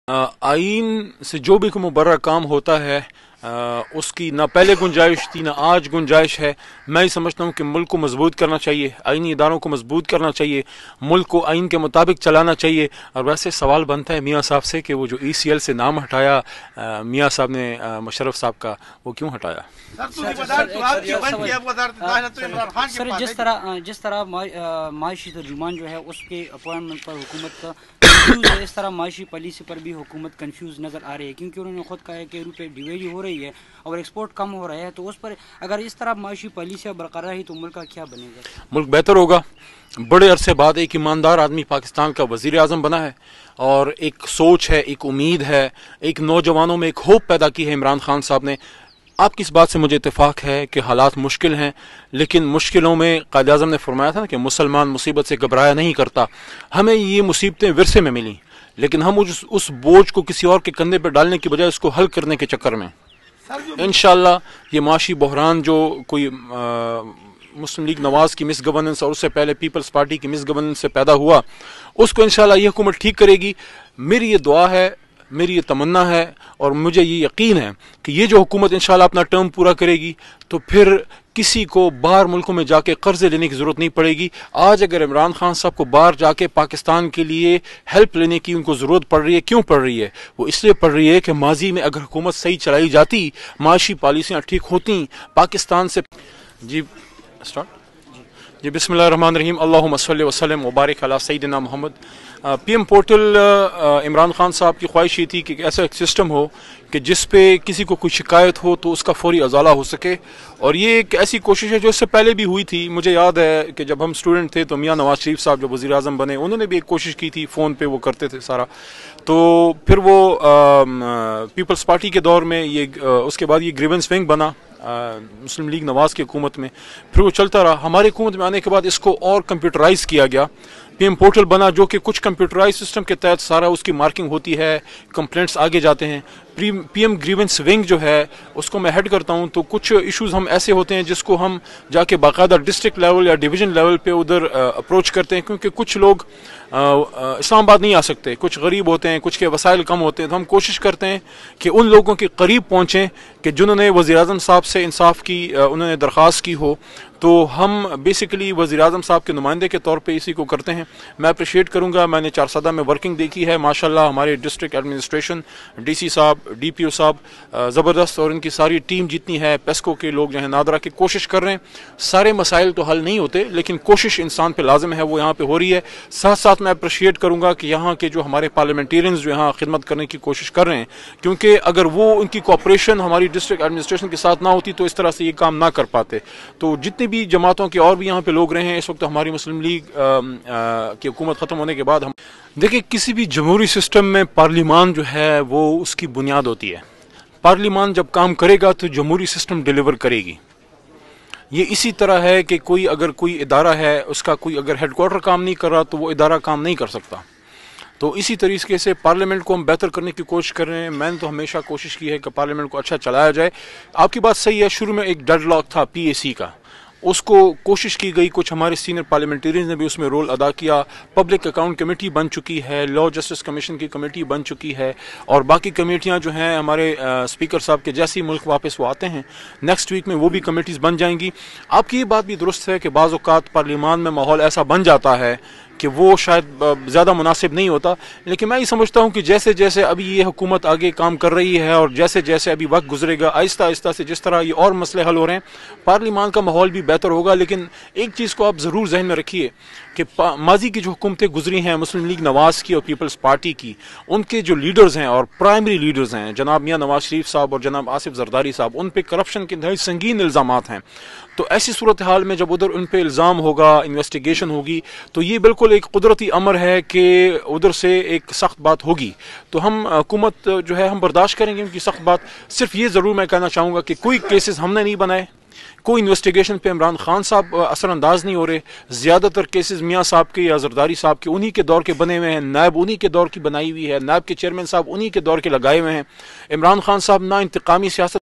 आइन से जो भी कोई मुबर्रा काम होता है उसकी ना पहले गुंजाइश थी ना आज गुंजाइश है। मैं ही समझता हूँ कि मुल्क को मजबूत करना चाहिए, आइनी इदारों को मजबूत करना चाहिए, मुल्क को आइन के मुताबिक चलाना चाहिए। और वैसे सवाल बनता है मियाँ साहब से कि वो जो ECL से नाम हटाया मियाँ साहब ने मुशर्रफ साहब का, वो क्यों हटाया? सर जिस तरह माशी तर्जुमान जो है उसके अपॉइंटमेंट पर हुकूमत का है, इस तरह माशी पॉलिसी पर भी हुकूमत कंफ्यूज नज़र आ रही है, क्योंकि उन्होंने खुद कहा है कि रुपये डिवेल्यू हो रही है और एक्सपोर्ट कम हो रहा है। तो उस पर अगर इस तरह माशी पॉलिसियाँ बरकरार रही तो मुल्क का क्या बनेगा? मुल्क बेहतर होगा। बड़े अरसे बाद एक ईमानदार आदमी पाकिस्तान का वज़ीर आज़म बना है और एक सोच है, एक उम्मीद है, एक नौजवानों में एक होप पैदा की है इमरान खान साहब ने। आपकी इस बात से मुझे इत्तेफाक है कि हालात मुश्किल हैं, लेकिन मुश्किलों में कायद आज़म ने फरमाया था ना कि मुसलमान मुसीबत से घबराया नहीं करता। हमें ये मुसीबतें विरसे में मिली, लेकिन हम उस बोझ को किसी और के कंधे पर डालने की बजाय उसको हल करने के चक्कर में इंशाअल्लाह ये माशी बहरान जो कोई मुस्लिम लीग नवाज की मिस गवर्नेंस और उससे पहले पीपल्स पार्टी की मिस गवर्नेंस से पैदा हुआ, उसको इंशाअल्लाह ये हुकूमत ठीक करेगी। मेरी ये दुआ है, मेरी ये तमन्ना है और मुझे ये यकीन है कि ये जो हुकूमत इंशाअल्लाह अपना टर्म पूरा करेगी तो फिर किसी को बाहर मुल्कों में जाके कर्जे लेने की ज़रूरत नहीं पड़ेगी। आज अगर इमरान खान साहब को बाहर जाके पाकिस्तान के लिए हेल्प लेने की उनको ज़रूरत पड़ रही है, क्यों पड़ रही है? वो इसलिए पड़ रही है कि माजी में अगर हुकूमत सही चलाई जाती, माशी पॉलिसियाँ ठीक होती, पाकिस्तान से जी स्टार्ट जी बिस्मिल्लाहिर्रहमानिर्रहीम अल्लाहुम्मा सल्लि व सल्लिम व बारिक अला सय्यिदिना मोहम्मद। PM पोर्टल इमरान खान साहब की ख्वाहिश ये थी कि ऐसा एक सिस्टम हो कि जिस पे किसी को कोई शिकायत हो तो उसका फौरी अजाला हो सके, और ये एक ऐसी कोशिश है जो इससे पहले भी हुई थी। मुझे याद है कि जब हम स्टूडेंट थे तो मियाँ नवाज शरीफ साहब जो वज़ीर आज़म बने, उन्होंने भी एक कोशिश की थी, फ़ोन पे वो करते थे सारा। तो फिर वो पीपल्स पार्टी के दौर में ये उसके बाद ये ग्रीवेंस विंग बना मुस्लिम लीग नवाज की हुकूमत में, फिर वो चलता रहा। हमारी हुकूमत में आने के बाद इसको और कंप्यूटराइज किया गया, PM पोर्टल बना जो कि कुछ कंप्यूटराइज सिस्टम के तहत सारा उसकी मार्किंग होती है, कंप्लेंट्स आगे जाते हैं। PM ग्रीवेंस विंग जो है उसको मैं हेड करता हूं, तो कुछ इश्यूज हम ऐसे होते हैं जिसको हम जाके बाकायदा डिस्ट्रिक्ट लेवल या डिवीजन लेवल पे उधर अप्रोच करते हैं, क्योंकि कुछ लोग इस्लामाबाद नहीं आ सकते, कुछ गरीब होते हैं, कुछ के वसाइल कम होते हैं। तो हम कोशिश करते हैं कि उन लोगों के करीब पहुँचें कि जिन्होंने वज़ीर आज़म साहब से इंसाफ की उन्होंने दरख्वास्त की हो, तो हम बेसिकली वज़ीर आज़म साहब के नुमाइंदे के तौर पे इसी को करते हैं। मैं अप्रिशिएट करूंगा, मैंने चारसदा में वर्किंग देखी है माशाल्लाह, हमारे डिस्ट्रिक्ट एडमिनिस्ट्रेशन, DC साहब, DPO साहब ज़बरदस्त, और इनकी सारी टीम जितनी है, पेस्को के लोग जो है नादरा की कोशिश कर रहे हैं। सारे मसाइल तो हल नहीं होते, लेकिन कोशिश इंसान पे लाजिम है, वो यहाँ पे हो रही है। साथ साथ मैं अप्रिशिएट करूंगा कि यहाँ के जो हमारे पार्लियामेंटेरियंस जो यहाँ खिदमत करने की कोशिश कर रहे हैं, क्योंकि अगर वो उनकी कोऑपरेशन हमारी डिस्ट्रिक्ट एडमिनिस्ट्रेशन के साथ ना होती तो इस तरह से ये काम ना कर पाते। तो जितनी भी जमातों के और भी यहाँ पे लोग रहे हैं इस वक्त, हमारी मुस्लिम लीग की हुकूमत ख़त्म होने के बाद हम देखिए, किसी भी जमहूरी सिस्टम में पार्लियामान जो है वो उसकी बुनियाद होती है। पार्लियामान जब काम करेगा तो जमहूरी सिस्टम डिलीवर करेगी। ये इसी तरह है कि अगर कोई इदारा है, उसका कोई अगर हेडक्वार्टर काम नहीं कर रहा तो वो इदारा काम नहीं कर सकता। तो इसी तरीके से पार्लियामेंट को हम बेहतर करने की कोशिश कर रहे हैं। मैंने तो हमेशा कोशिश की है कि पार्लियामेंट को अच्छा चलाया जाए। आपकी बात सही है, शुरू में एक डेडलॉक था PAC का, उसको कोशिश की गई, कुछ हमारे सीनियर पार्लियामेंटेरियंस ने भी उसमें रोल अदा किया। पब्लिक अकाउंट कमेटी बन चुकी है, लॉ जस्टिस कमीशन की कमेटी बन चुकी है, और बाकी कमेटियां जो हैं हमारे स्पीकर साहब के जैसे ही मुल्क वापस वो आते हैं नेक्स्ट वीक में वो भी कमेटीज़ बन जाएंगी। आपकी ये बात भी दुरुस्त है कि बाज़ औक़ात पार्लियामान में माहौल ऐसा बन जाता है कि वो शायद ज़्यादा मुनासिब नहीं होता, लेकिन मैं ये समझता हूँ कि जैसे जैसे अभी ये हुकूमत आगे काम कर रही है और जैसे जैसे अभी वक्त गुजरेगा, आहिस्ता आहिस्ता से जिस तरह ये और मसले हल हो रहे हैं, पार्लियामान का माहौल भी बेहतर होगा। लेकिन एक चीज़ को आप ज़रूर जहन में रखिए कि माजी की जो हुकूमतें गुजरी हैं मुस्लिम लीग नवाज की और पीपल्स पार्टी की, उनके जो लीडर्स हैं और प्राइमरी लीडर्स हैं जनाब मियाँ नवाज शरीफ साहब और जनाब आसिफ जरदारी साहब, उन पे करप्शन के इंतहाई संगीन इल्ज़ामात हैं। तो ऐसी सूरत हाल में जब उधर उन पे इल्ज़ाम होगा, इन्वेस्टिगेशन होगी, तो ये बिल्कुल एक कुदरती अमर है कि उधर से एक सख्त बात होगी। तो हम हुकूमत जो है हम बर्दाश्त करेंगे उनकी सख्त बात। सिर्फ ये ज़रूर मैं कहना चाहूँगा कि कोई केसेस हमने नहीं बनाए, कोई इन्वेस्टिगेशन पे इमरान खान साहब असरअंदाज नहीं हो रहे। ज़्यादातर केसेस मियाँ साहब के या जरदारी साहब के उन्हीं के दौर के बने हुए हैं, नायब उन्हीं के दौर की बनाई हुई है, नायब के चेयरमैन साहब उन्हीं के दौर के लगाए हुए हैं। इमरान खान साहब ना इंतकामी सियासत